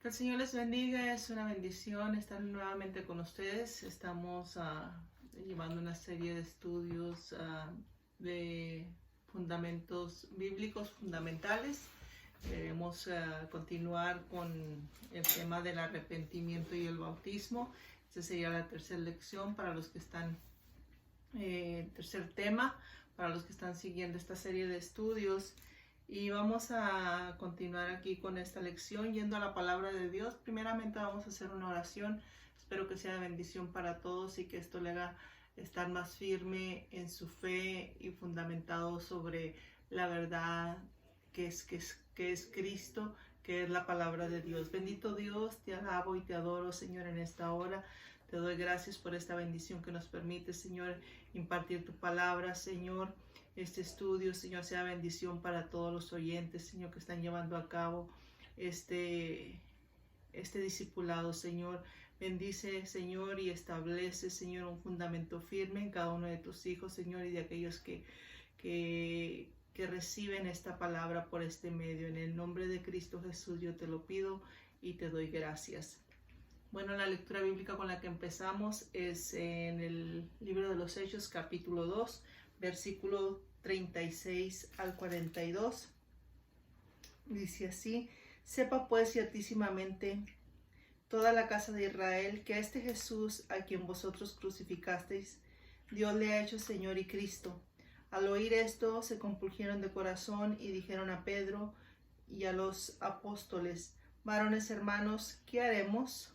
Que el Señor les bendiga, es una bendición estar nuevamente con ustedes. Estamos llevando una serie de estudios de fundamentos bíblicos fundamentales. Queremos continuar con el tema del arrepentimiento y el bautismo. Esta sería la tercera lección para los que están, tercer tema, para los que están siguiendo esta serie de estudios. Y vamos a continuar aquí con esta lección yendo a la palabra de Dios. Primeramente vamos a hacer una oración. Espero que sea de bendición para todos y que esto le haga estar más firme en su fe y fundamentado sobre la verdad que es Cristo, que es la palabra de Dios. Bendito Dios, te alabo y te adoro, Señor, en esta hora. Te doy gracias por esta bendición que nos permite, Señor, impartir tu palabra, Señor. Este estudio, Señor, sea bendición para todos los oyentes, Señor, que están llevando a cabo este discipulado, Señor. Bendice, Señor, y establece, Señor, un fundamento firme en cada uno de tus hijos, Señor, y de aquellos que reciben esta palabra por este medio. En el nombre de Cristo Jesús yo te lo pido y te doy gracias. Bueno, la lectura bíblica con la que empezamos es en el libro de los Hechos, capítulo 2, versículo 36 al 42. Dice así: sepa pues ciertísimamente toda la casa de Israel que a este Jesús a quien vosotros crucificasteis, Dios le ha hecho Señor y Cristo. Al oír esto se compungieron de corazón y dijeron a Pedro y a los apóstoles: varones hermanos, ¿qué haremos?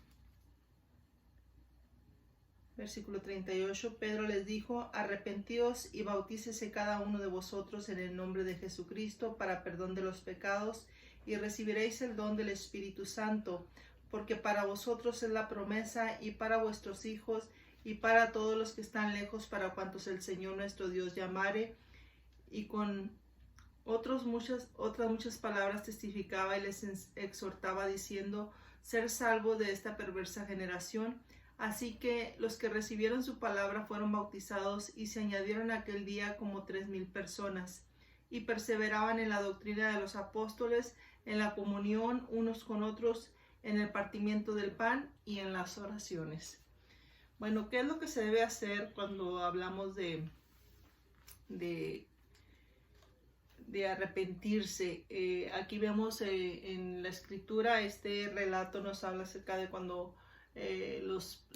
Versículo 38, Pedro les dijo: arrepentíos y bautícese cada uno de vosotros en el nombre de Jesucristo para perdón de los pecados, y recibiréis el don del Espíritu Santo, porque para vosotros es la promesa, y para vuestros hijos, y para todos los que están lejos, para cuantos el Señor nuestro Dios llamare. Y con otras muchas palabras testificaba y les exhortaba, diciendo: ser salvo de esta perversa generación. Así que los que recibieron su palabra fueron bautizados, y se añadieron aquel día como 3,000 personas, y perseveraban en la doctrina de los apóstoles, en la comunión unos con otros, en el partimiento del pan y en las oraciones. Bueno, ¿qué es lo que se debe hacer cuando hablamos de arrepentirse? Aquí vemos en la escritura, este relato nos habla acerca de cuando los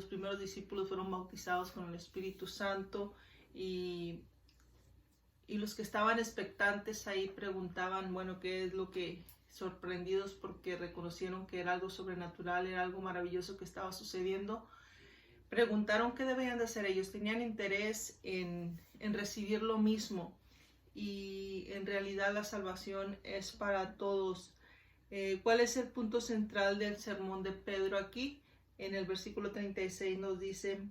primeros discípulos fueron bautizados con el Espíritu Santo, y los que estaban expectantes ahí preguntaban, bueno, ¿qué es lo que? Sorprendidos porque reconocieron que era algo sobrenatural, era algo maravilloso que estaba sucediendo. Preguntaron qué debían de hacer. Ellos tenían interés en recibir lo mismo, y en realidad la salvación es para todos. ¿Cuál es el punto central del sermón de Pedro aquí? En el versículo 36 nos dice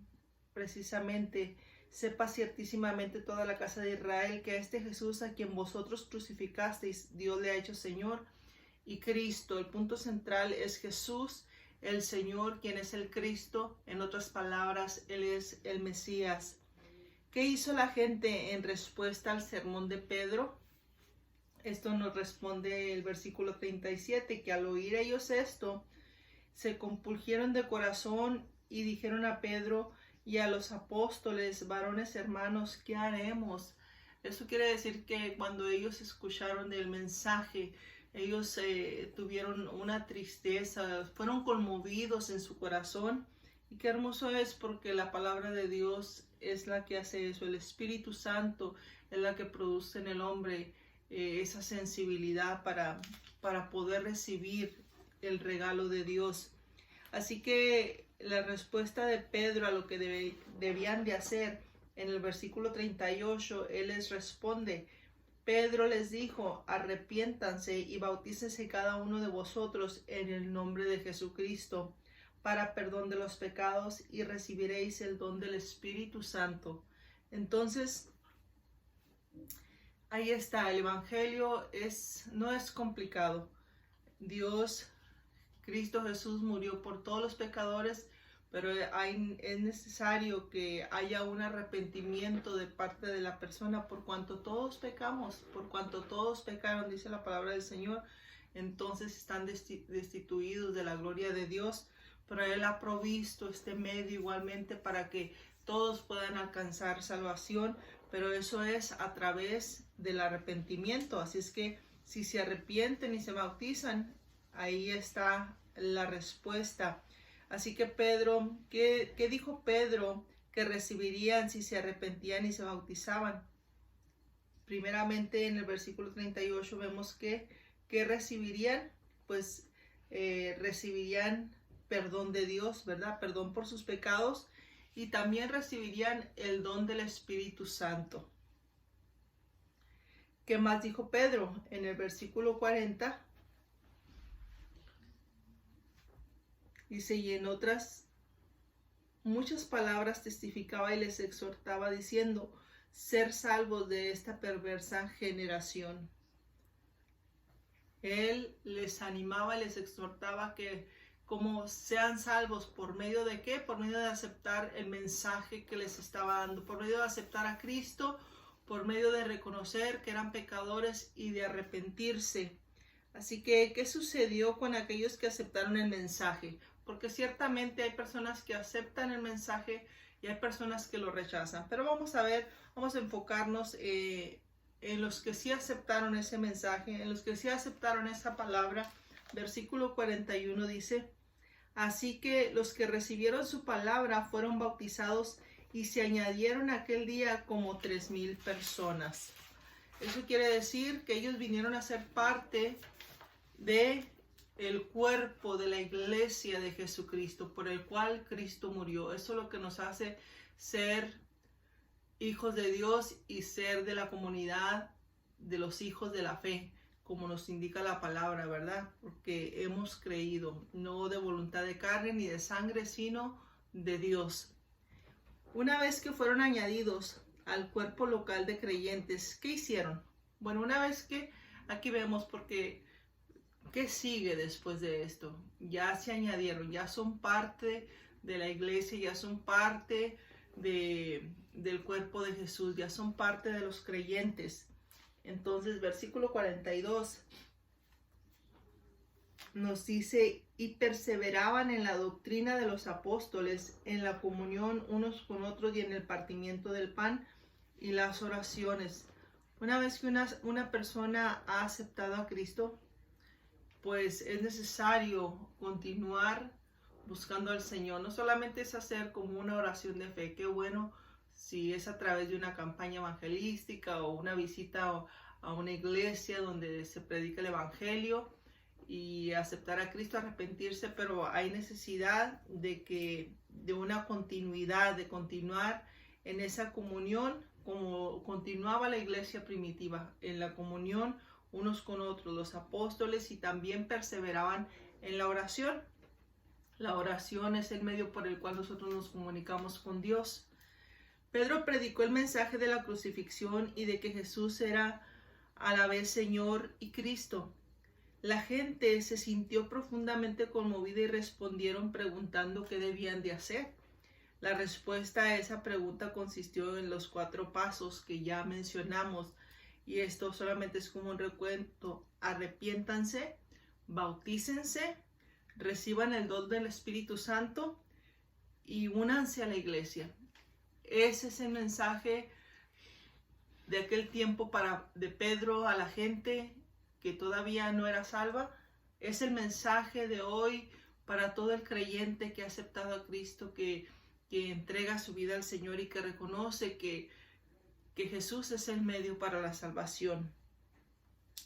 precisamente: sepa ciertísimamente toda la casa de Israel que a este Jesús a quien vosotros crucificasteis, Dios le ha hecho Señor y Cristo. El punto central es Jesús, el Señor, quien es el Cristo. En otras palabras, Él es el Mesías. ¿Qué hizo la gente en respuesta al sermón de Pedro? Esto nos responde el versículo 37, que al oír ellos esto, se compungieron de corazón y dijeron a Pedro y a los apóstoles: varones hermanos, ¿qué haremos? Eso quiere decir que cuando ellos escucharon el mensaje, ellos tuvieron una tristeza, fueron conmovidos en su corazón. Y qué hermoso es, porque la palabra de Dios es la que hace eso. El Espíritu Santo es la que produce en el hombre esa sensibilidad para poder recibir el regalo de Dios. Así que la respuesta de Pedro a lo que debían de hacer, en el versículo 38, él les responde. Pedro les dijo: arrepiéntanse y bautícense cada uno de vosotros en el nombre de Jesucristo para perdón de los pecados, y recibiréis el don del Espíritu Santo. Entonces, ahí está, el Evangelio no es complicado. Cristo Jesús murió por todos los pecadores, pero es necesario que haya un arrepentimiento de parte de la persona, por cuanto todos pecamos, por cuanto todos pecaron, dice la palabra del Señor. entonces están destituidos de la gloria de Dios, pero Él ha provisto este medio igualmente para que todos puedan alcanzar salvación, pero eso es a través del arrepentimiento. Así es que si se arrepienten y se bautizan, ahí está la respuesta. Así que Pedro, ¿qué dijo Pedro que recibirían si se arrepentían y se bautizaban? Primeramente en el versículo 38 vemos que recibirían, pues recibirían perdón de Dios, ¿verdad? Perdón por sus pecados, y también recibirían el don del Espíritu Santo. ¿Qué más dijo Pedro? En el versículo 40 dice, y en otras muchas palabras testificaba y les exhortaba diciendo, ser salvos de esta perversa generación. Él les animaba y les exhortaba que como sean salvos, ¿por medio de qué? Por medio de aceptar el mensaje que les estaba dando, por medio de aceptar a Cristo, por medio de reconocer que eran pecadores y de arrepentirse. Así que, ¿qué sucedió con aquellos que aceptaron el mensaje? Porque ciertamente hay personas que aceptan el mensaje y hay personas que lo rechazan. Pero vamos a enfocarnos en los que sí aceptaron ese mensaje, en los que sí aceptaron esa palabra. Versículo 41 dice, así que los que recibieron su palabra fueron bautizados y se añadieron aquel día como 3,000 personas. Eso quiere decir que ellos vinieron a ser parte de el cuerpo de la iglesia de Jesucristo, por el cual Cristo murió. Eso es lo que nos hace ser hijos de Dios y ser de la comunidad de los hijos de la fe, como nos indica la palabra, ¿verdad? Porque hemos creído, no de voluntad de carne ni de sangre, sino de Dios. Una vez que fueron añadidos al cuerpo local de creyentes, ¿qué hicieron? Bueno, una vez que aquí vemos, porque ¿qué sigue después de esto? Ya se añadieron, ya son parte de la iglesia, ya son parte del cuerpo de Jesús, ya son parte de los creyentes. Entonces, versículo 42 nos dice, y perseveraban en la doctrina de los apóstoles, en la comunión unos con otros y en el partimiento del pan y las oraciones. Una vez que una persona ha aceptado a Cristo, pues es necesario continuar buscando al Señor. No solamente es hacer como una oración de fe, qué bueno si es a través de una campaña evangelística o una visita a una iglesia donde se predica el evangelio y aceptar a Cristo, arrepentirse, pero hay necesidad de una continuidad, de continuar en esa comunión como continuaba la iglesia primitiva, en la comunión unos con otros, los apóstoles, y también perseveraban en la oración. La oración es el medio por el cual nosotros nos comunicamos con Dios. Pedro predicó el mensaje de la crucifixión y de que Jesús era a la vez Señor y Cristo. La gente se sintió profundamente conmovida y respondieron preguntando qué debían de hacer. La respuesta a esa pregunta consistió en los 4 pasos que ya mencionamos, y esto solamente es como un recuento. Arrepiéntanse, bautícense, reciban el don del Espíritu Santo y únanse a la iglesia. Ese es el mensaje de aquel tiempo de Pedro a la gente que todavía no era salva. Es el mensaje de hoy para todo el creyente que ha aceptado a Cristo, que entrega su vida al Señor y que reconoce que Jesús es el medio para la salvación.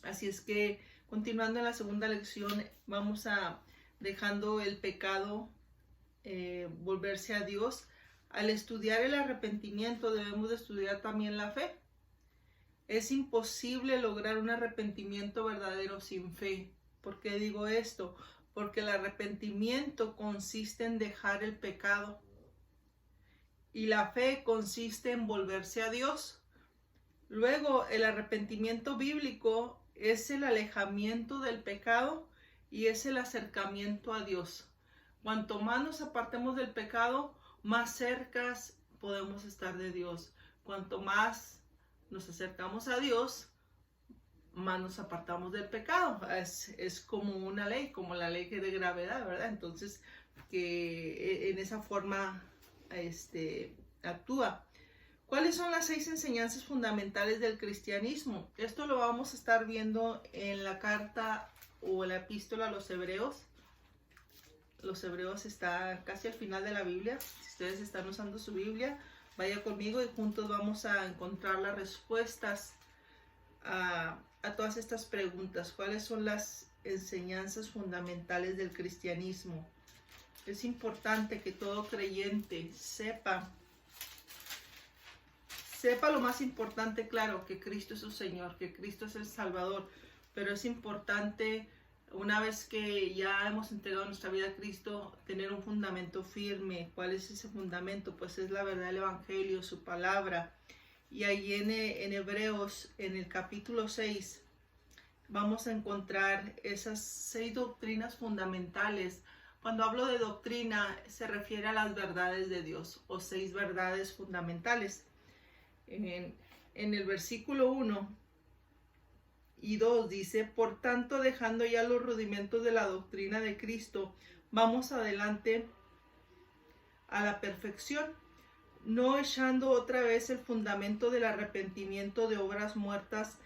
Así es que, continuando en la segunda lección, vamos a dejando el pecado, volverse a Dios. Al estudiar el arrepentimiento debemos de estudiar también la fe. Es imposible lograr un arrepentimiento verdadero sin fe. ¿Por qué digo esto? Porque el arrepentimiento consiste en dejar el pecado y la fe consiste en volverse a Dios. Luego, el arrepentimiento bíblico es el alejamiento del pecado y es el acercamiento a Dios. Cuanto más nos apartemos del pecado, más cerca podemos estar de Dios. Cuanto más nos acercamos a Dios, más nos apartamos del pecado. Es como una ley, como la ley de gravedad, ¿verdad? Entonces, que en esa forma actúa. ¿Cuáles son las 6 enseñanzas fundamentales del cristianismo? Esto lo vamos a estar viendo en la carta o la epístola a los Hebreos. Los Hebreos está casi al final de la Biblia. Si ustedes están usando su Biblia, vaya conmigo y juntos vamos a encontrar las respuestas a todas estas preguntas. ¿Cuáles son las enseñanzas fundamentales del cristianismo? Es importante que todo creyente sepa lo más importante, claro, que Cristo es su Señor, que Cristo es el Salvador, pero es importante, una vez que ya hemos entregado nuestra vida a Cristo, tener un fundamento firme. ¿Cuál es ese fundamento? Pues es la verdad del Evangelio, su palabra. Y ahí en Hebreos, en el capítulo 6, vamos a encontrar esas 6 doctrinas fundamentales. Cuando hablo de doctrina, se refiere a las verdades de Dios, o 6 verdades fundamentales. En el versículo 1 y 2 dice: por tanto, dejando ya los rudimentos de la doctrina de Cristo, vamos adelante a la perfección, no echando otra vez el fundamento del arrepentimiento de obras muertas,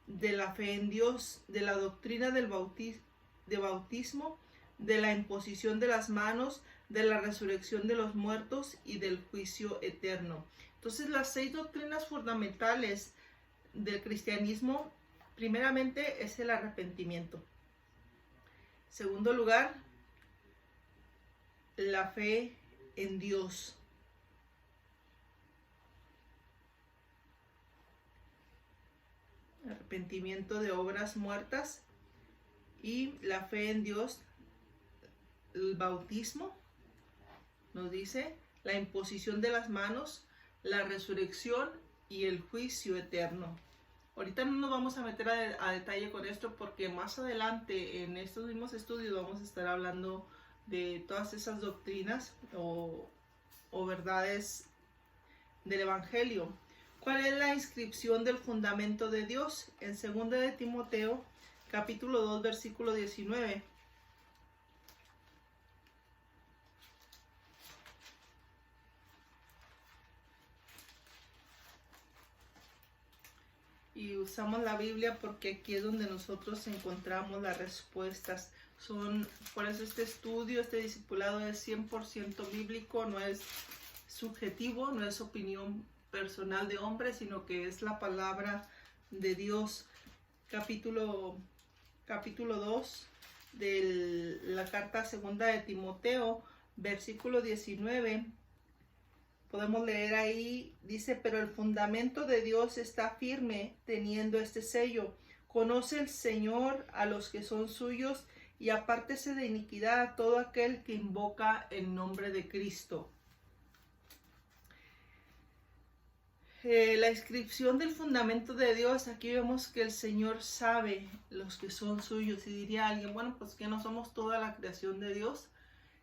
de la fe en Dios, de la doctrina del bautismo, de la imposición de las manos, de la resurrección de los muertos y del juicio eterno. Entonces, las 6 doctrinas fundamentales del cristianismo, primeramente, es el arrepentimiento. Segundo lugar, la fe en Dios. Arrepentimiento de obras muertas y la fe en Dios. El bautismo, nos dice, la imposición de las manos, la resurrección y el juicio eterno. Ahorita no nos vamos a meter a detalle con esto, porque más adelante en estos mismos estudios vamos a estar hablando de todas esas doctrinas o verdades del Evangelio. ¿Cuál es la inscripción del fundamento de Dios? En 2 de Timoteo, capítulo 2, versículo 19. Y usamos la Biblia porque aquí es donde nosotros encontramos las respuestas. Por eso este estudio, este discipulado es 100% bíblico, no es subjetivo, no es opinión personal de hombre, sino que es la palabra de Dios. Capítulo 2 de la carta 2 de Timoteo, versículo 19. Podemos leer ahí, dice: pero el fundamento de Dios está firme, teniendo este sello: conoce el Señor a los que son suyos, y apártese de iniquidad a todo aquel que invoca el nombre de Cristo. La inscripción del fundamento de Dios, aquí vemos que el Señor sabe los que son suyos. Y diría alguien: bueno, pues que no somos toda la creación de Dios.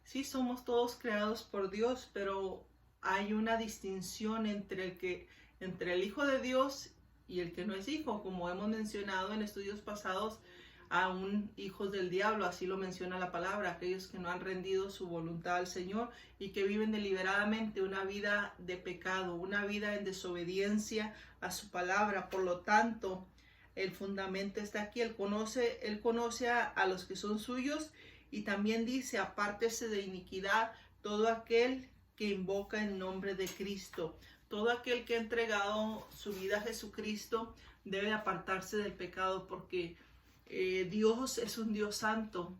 Sí, somos todos creados por Dios, pero hay una distinción entre el Hijo de Dios y el que no es hijo, como hemos mencionado en estudios pasados, aún hijos del diablo, así lo menciona la palabra, aquellos que no han rendido su voluntad al Señor y que viven deliberadamente una vida de pecado, una vida en desobediencia a su palabra. Por lo tanto, el fundamento está aquí. Él conoce a los que son suyos, y también dice: apártese de iniquidad todo aquel que invoca el nombre de Cristo. Todo aquel que ha entregado su vida a Jesucristo debe apartarse del pecado, porque Dios es un Dios santo,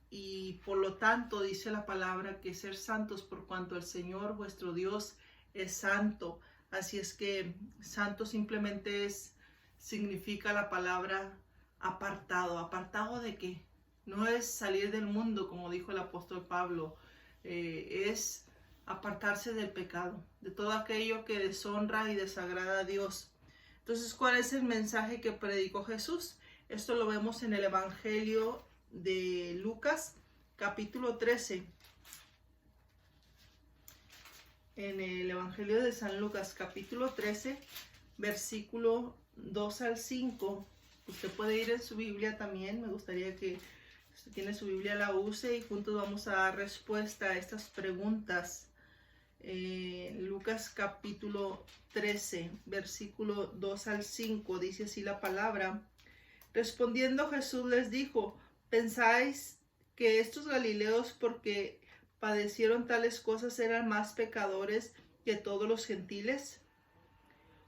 y por lo tanto dice la palabra que ser santos por cuanto el Señor vuestro Dios es santo. Así es que santo simplemente significa la palabra apartado. ¿Apartado de qué? No es salir del mundo, como dijo el apóstol Pablo, es apartarse del pecado, de todo aquello que deshonra y desagrada a Dios. Entonces, ¿cuál es el mensaje que predicó Jesús? Esto lo vemos en el Evangelio de Lucas, capítulo 13. En el Evangelio de San Lucas, capítulo 13, versículo 2 al 5. Usted puede ir en su Biblia también. Me gustaría que si usted tiene su Biblia la use y juntos vamos a dar respuesta a estas preguntas. Lucas capítulo 13, versículo 2 al 5, dice así la palabra. Respondiendo Jesús les dijo: ¿pensáis que estos galileos, porque padecieron tales cosas, eran más pecadores que todos los gentiles?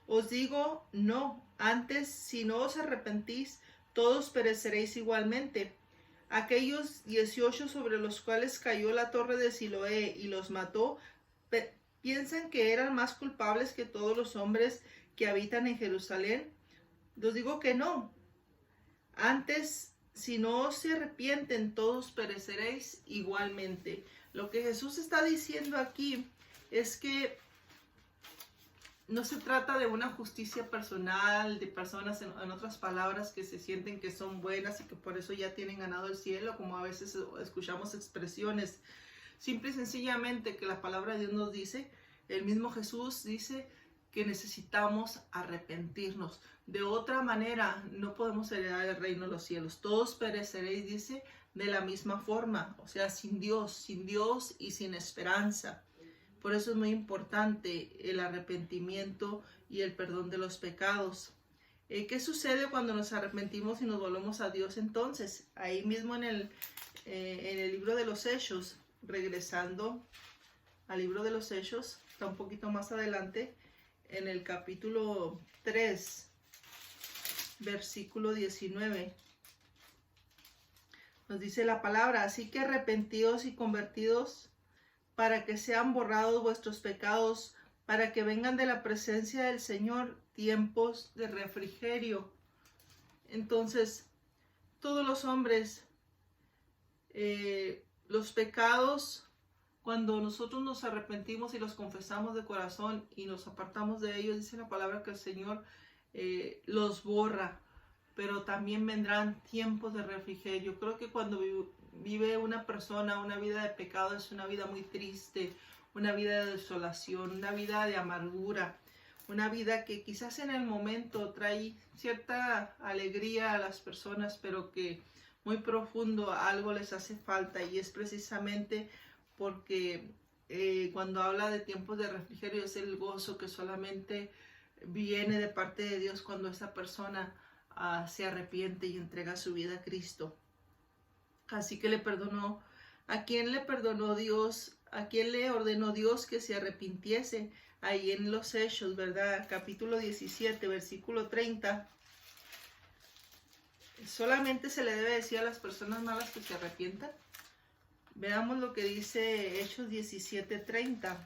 Os digo, no. Antes, si no os arrepentís, todos pereceréis igualmente. Aquellos 18 sobre los cuales cayó la torre de Siloé y los mató, ¿piensan que eran más culpables que todos los hombres que habitan en Jerusalén? Os digo que no. Antes, si no se arrepienten, todos pereceréis igualmente. Lo que Jesús está diciendo aquí es que no se trata de una justicia personal, de personas, en otras palabras, que se sienten que son buenas y que por eso ya tienen ganado el cielo, como a veces escuchamos expresiones. Simple y sencillamente que la palabra de Dios nos dice, el mismo Jesús dice que necesitamos arrepentirnos. De otra manera no podemos heredar el reino de los cielos. Todos pereceréis, dice, de la misma forma, o sea, sin Dios y sin esperanza. Por eso es muy importante el arrepentimiento y el perdón de los pecados. ¿Qué sucede cuando nos arrepentimos y nos volvemos a Dios entonces? Ahí mismo en el libro de los Hechos, regresando al libro de los Hechos, está un poquito más adelante, en el capítulo 3, versículo 19. Nos dice la palabra: así que arrepentíos y convertidos para que sean borrados vuestros pecados, para que vengan de la presencia del Señor tiempos de refrigerio. Entonces, todos los hombres, los pecados, cuando nosotros nos arrepentimos y los confesamos de corazón y nos apartamos de ellos, dice la palabra que el Señor los borra, pero también vendrán tiempos de refrigerio. Creo que cuando vive una persona una vida de pecado es una vida muy triste, una vida de desolación, una vida de amargura, una vida que quizás en el momento trae cierta alegría a las personas, pero que muy profundo algo les hace falta, y es precisamente porque cuando habla de tiempos de refrigerio es el gozo que solamente viene de parte de Dios cuando esa persona se arrepiente y entrega su vida a Cristo. Así que le perdonó. ¿A quién le perdonó Dios? ¿A quién le ordenó Dios que se arrepintiese? Ahí en los Hechos, ¿verdad? Capítulo 17, versículo 30. ¿Solamente se le debe decir a las personas malas que se arrepientan? Veamos lo que dice Hechos 17:30.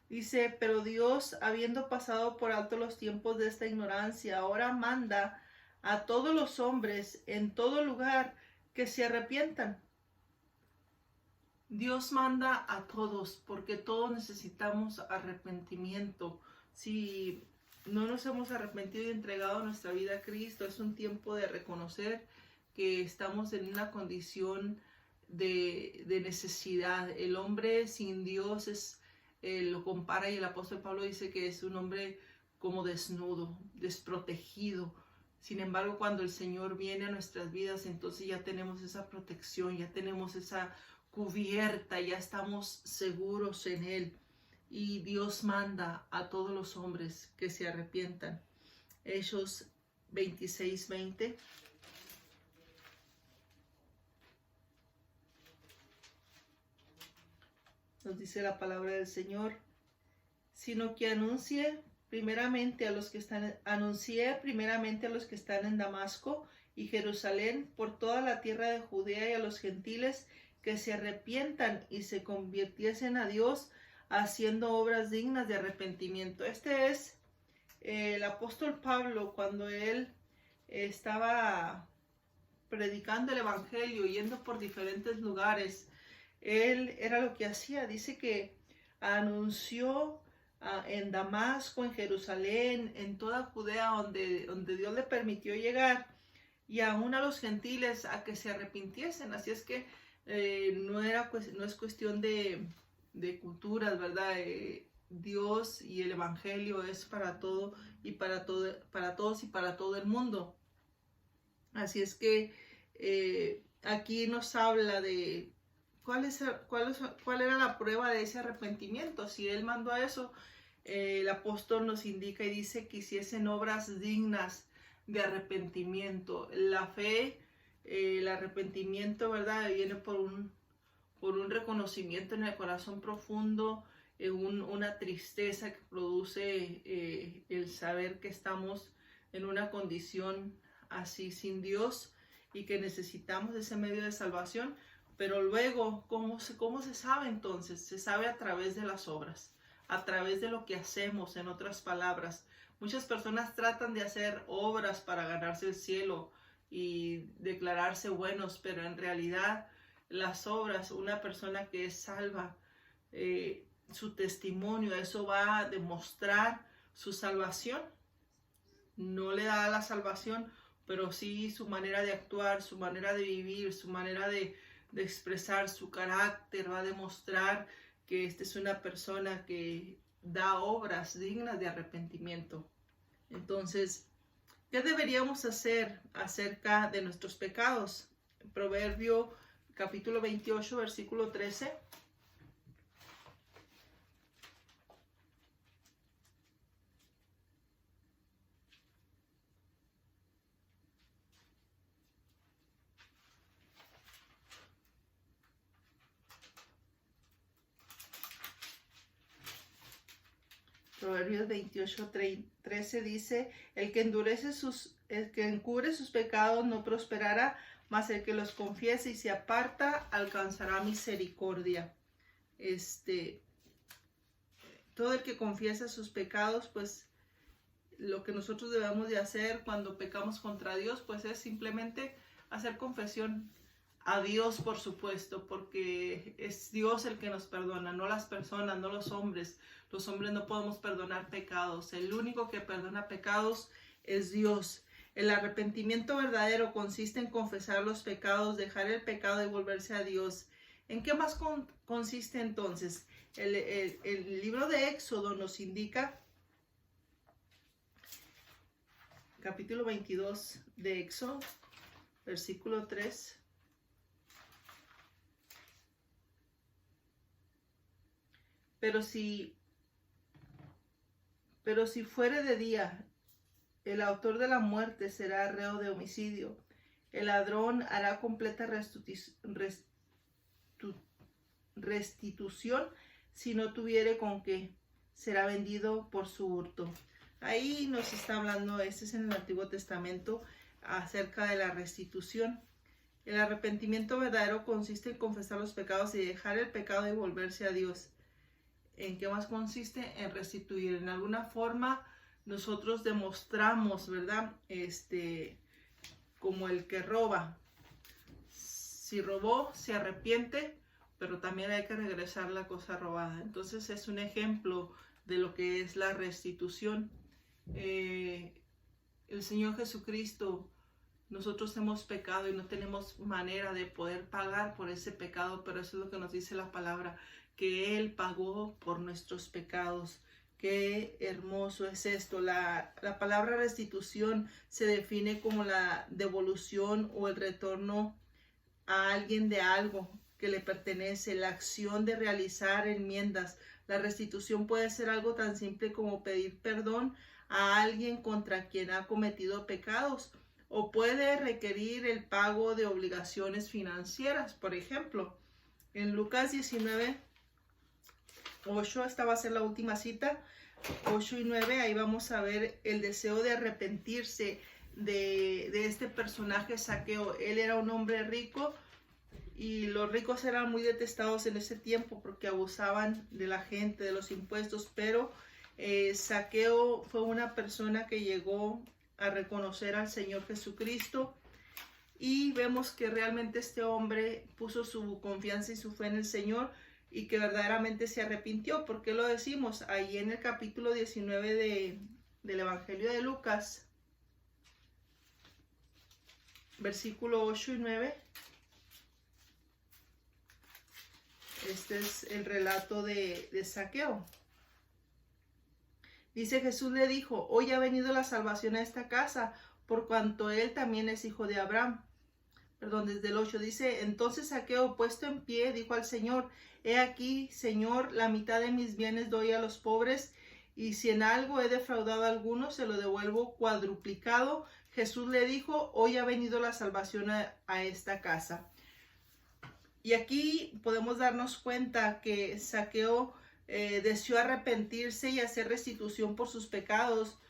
Dice: pero Dios, habiendo pasado por alto los tiempos de esta ignorancia, ahora manda a todos los hombres en todo lugar que se arrepientan. Dios manda a todos porque todos necesitamos arrepentimiento. Si no nos hemos arrepentido y entregado nuestra vida a Cristo, es un tiempo de reconocer que estamos en una condición de necesidad. El hombre sin Dios lo compara, y el apóstol Pablo dice que es un hombre como desnudo, desprotegido. Sin embargo, cuando el Señor viene a nuestras vidas, entonces ya tenemos esa protección, ya tenemos esa cubierta, ya estamos seguros en Él. Y Dios manda a todos los hombres que se arrepientan. Hechos 26:20. Nos dice la palabra del Señor: sino que anuncié primeramente a los que están en Damasco y Jerusalén, por toda la tierra de Judea, y a los gentiles que se arrepientan y se convirtiesen a Dios, haciendo obras dignas de arrepentimiento. Este es el apóstol Pablo cuando él estaba predicando el evangelio, yendo por diferentes lugares. Él era lo que hacía. Dice que anunció en Damasco, en Jerusalén, en toda Judea, donde Dios le permitió llegar, y aún a los gentiles a que se arrepintiesen. Así es que no es cuestión de culturas, ¿verdad? Dios y el evangelio es para todo y para todos y para todo el mundo. Así es que aquí nos habla de cuál era la prueba de ese arrepentimiento. Si Él mandó a eso, el apóstol nos indica y dice que hiciesen obras dignas de arrepentimiento. La fe, el arrepentimiento, ¿verdad? Viene por un reconocimiento en el corazón profundo, una tristeza que produce el saber que estamos en una condición así sin Dios y que necesitamos ese medio de salvación. Pero luego, ¿cómo se sabe entonces? Se sabe a través de las obras, a través de lo que hacemos, en otras palabras. Muchas personas tratan de hacer obras para ganarse el cielo y declararse buenos, pero en realidad las obras, una persona que es salva, su testimonio, eso va a demostrar su salvación. No le da la salvación, pero sí su manera de actuar, su manera de vivir, su manera de expresar su carácter, va a demostrar que esta es una persona que da obras dignas de arrepentimiento. Entonces, ¿qué deberíamos hacer acerca de nuestros pecados? Proverbio capítulo 28, versículo 13. Proverbios 28, 13 dice, el que encubre sus pecados no prosperará, mas el que los confiese y se aparta alcanzará misericordia. Todo el que confiesa sus pecados, pues lo que nosotros debemos de hacer cuando pecamos contra Dios, pues es simplemente hacer confesión a Dios, por supuesto, porque es Dios el que nos perdona, no las personas, no los hombres. Los hombres no podemos perdonar pecados. El único que perdona pecados es Dios. El arrepentimiento verdadero consiste en confesar los pecados, dejar el pecado y volverse a Dios. ¿En qué más consiste entonces? El libro de Éxodo nos indica, capítulo 22 de Éxodo, versículo 3. Pero si fuere de día, el autor de la muerte será reo de homicidio. El ladrón hará completa restitución si no tuviere con qué. Será vendido por su hurto. Ahí nos está hablando, este es en el Antiguo Testamento, acerca de la restitución. El arrepentimiento verdadero consiste en confesar los pecados y dejar el pecado y volverse a Dios. ¿En qué más consiste? En restituir. En alguna forma nosotros demostramos, ¿verdad? Como el que roba. Si robó, se arrepiente, pero también hay que regresar la cosa robada. Entonces es un ejemplo de lo que es la restitución. El Señor Jesucristo, nosotros hemos pecado y no tenemos manera de poder pagar por ese pecado, pero eso es lo que nos dice la palabra, que Él pagó por nuestros pecados. Qué hermoso es esto. La palabra restitución se define como la devolución o el retorno a alguien de algo que le pertenece, la acción de realizar enmiendas. La restitución puede ser algo tan simple como pedir perdón a alguien contra quien ha cometido pecados, o puede requerir el pago de obligaciones financieras. Por ejemplo, en Lucas 19, 8, esta va a ser la última cita, 8 y 9, ahí vamos a ver el deseo de arrepentirse de este personaje Zaqueo. Él era un hombre rico y los ricos eran muy detestados en ese tiempo porque abusaban de la gente, de los impuestos, pero Zaqueo fue una persona que llegó a reconocer al Señor Jesucristo, y vemos que realmente este hombre puso su confianza y su fe en el Señor y que verdaderamente se arrepintió. ¿Por qué lo decimos? Ahí en el capítulo 19 del Evangelio de Lucas, versículo 8 y 9. Este es el relato de Zaqueo. Dice, Jesús le dijo, hoy ha venido la salvación a esta casa, por cuanto él también es hijo de Abraham. Perdón, desde el 8 dice, entonces Zaqueo, puesto en pie, dijo al Señor, he aquí, Señor, la mitad de mis bienes doy a los pobres, y si en algo he defraudado a alguno, se lo devuelvo cuadruplicado. Jesús le dijo, hoy ha venido la salvación a esta casa. Y aquí podemos darnos cuenta que Zaqueo deseó arrepentirse y hacer restitución por sus pecados.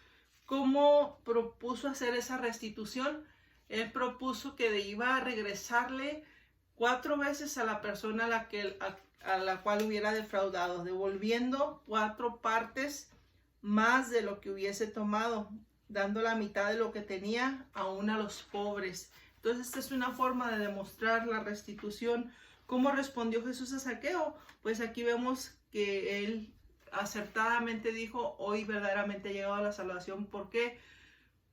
¿Cómo propuso hacer esa restitución? Él propuso que iba a regresarle 4 veces a la persona a la cual hubiera defraudado, devolviendo 4 partes más de lo que hubiese tomado, dando la mitad de lo que tenía aún a los pobres. Entonces, esta es una forma de demostrar la restitución. ¿Cómo respondió Jesús a Zaqueo? Pues aquí vemos que él acertadamente dijo, hoy verdaderamente ha llegado la salvación. ¿Por qué?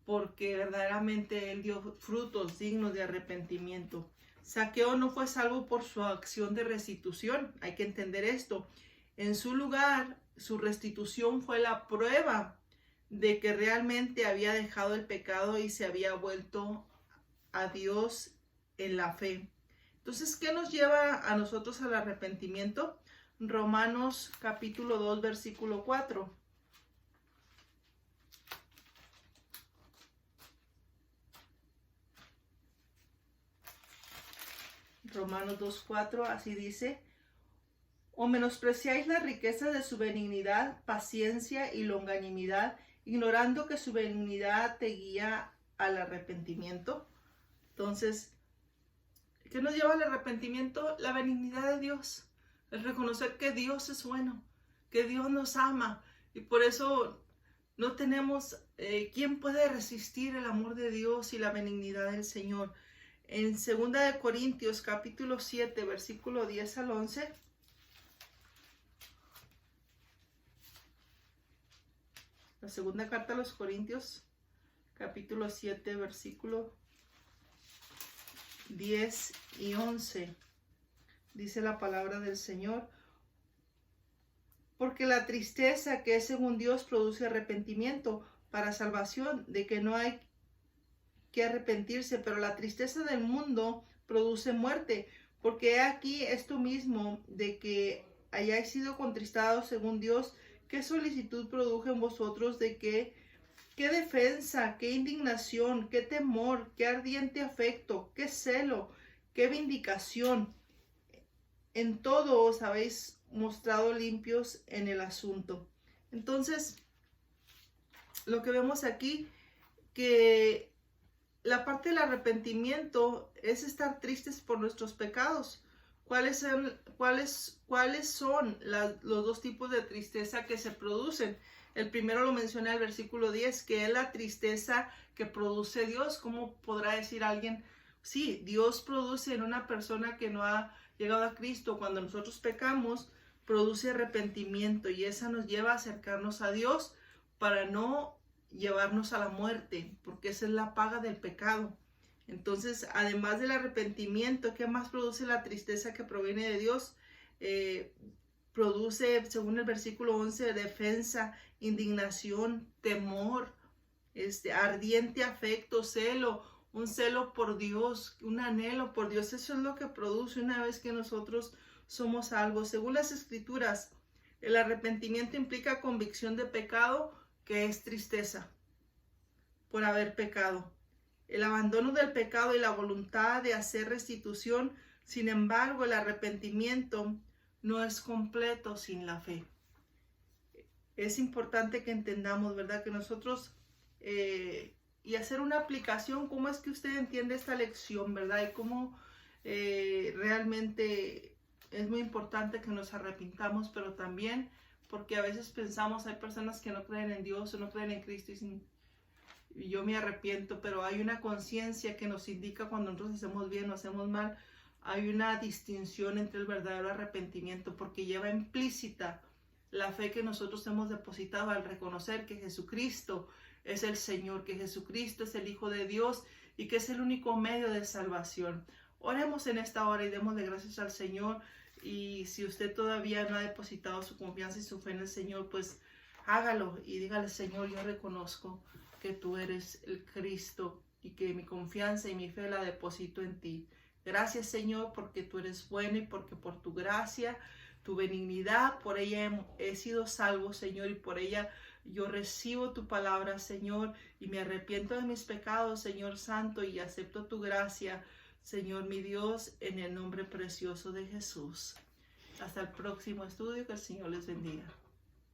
Porque verdaderamente él dio frutos dignos de arrepentimiento. Zaqueo no fue salvo por su acción de restitución, hay que entender esto. En su lugar, su restitución fue la prueba de que realmente había dejado el pecado y se había vuelto a Dios en la fe. Entonces, ¿qué nos lleva a nosotros al arrepentimiento? Romanos capítulo 2, versículo 4. Romanos 2:4, así dice, o menospreciáis la riqueza de su benignidad, paciencia y longanimidad, ignorando que su benignidad te guía al arrepentimiento. Entonces, ¿qué nos lleva al arrepentimiento? La benignidad de Dios, el reconocer que Dios es bueno, que Dios nos ama, y por eso no tenemos, ¿quién puede resistir el amor de Dios y la benignidad del Señor? En 2 Corintios capítulo 7, versículo 10 al 11, la segunda carta a los Corintios, capítulo 7, versículo 10 y 11, dice la palabra del Señor, porque la tristeza que es según Dios produce arrepentimiento para salvación, de que no hay que arrepentirse, pero la tristeza del mundo produce muerte, porque he aquí esto mismo, de que hayáis sido contristados según Dios, qué solicitud produjo en vosotros, de que, qué defensa, qué indignación, qué temor, qué ardiente afecto, qué celo, qué vindicación. En todo os habéis mostrado limpios en el asunto. Entonces, lo que vemos aquí, que la parte del arrepentimiento es estar tristes por nuestros pecados. ¿Cuáles son los dos tipos de tristeza que se producen? El primero lo menciona el versículo 10, que es la tristeza que produce Dios. ¿Cómo podrá decir alguien? Sí, Dios produce en una persona que no ha llegado a Cristo, cuando nosotros pecamos, produce arrepentimiento, y esa nos lleva a acercarnos a Dios para no llevarnos a la muerte, porque esa es la paga del pecado. Entonces, además del arrepentimiento, ¿qué más produce la tristeza que proviene de Dios? Produce, según el versículo 11, defensa, indignación, temor, ardiente afecto, celo, un celo por Dios, un anhelo por Dios. Eso es lo que produce una vez que nosotros somos salvos. Según las Escrituras, el arrepentimiento implica convicción de pecado, que es tristeza por haber pecado, el abandono del pecado y la voluntad de hacer restitución. Sin embargo, el arrepentimiento no es completo sin la fe. Es importante que entendamos, ¿verdad? Que nosotros, y hacer una aplicación, cómo es que usted entiende esta lección, ¿verdad? Y cómo realmente es muy importante que nos arrepintamos, pero también porque a veces pensamos, hay personas que no creen en Dios o no creen en Cristo y yo me arrepiento, pero hay una conciencia que nos indica cuando nosotros hacemos bien o hacemos mal. Hay una distinción entre el verdadero arrepentimiento, porque lleva implícita la fe que nosotros hemos depositado al reconocer que Jesucristo es el Señor, que Jesucristo es el Hijo de Dios y que es el único medio de salvación. Oremos en esta hora y démosle gracias al Señor. Y si usted todavía no ha depositado su confianza y su fe en el Señor, pues hágalo y dígale, Señor, yo reconozco que tú eres el Cristo y que mi confianza y mi fe la deposito en ti. Gracias, Señor, porque tú eres bueno y porque por tu gracia, tu benignidad, por ella he sido salvo, Señor, y por ella yo recibo tu palabra, Señor, y me arrepiento de mis pecados, Señor Santo, y acepto tu gracia, Señor mi Dios, en el nombre precioso de Jesús. Hasta el próximo estudio, que el Señor les bendiga.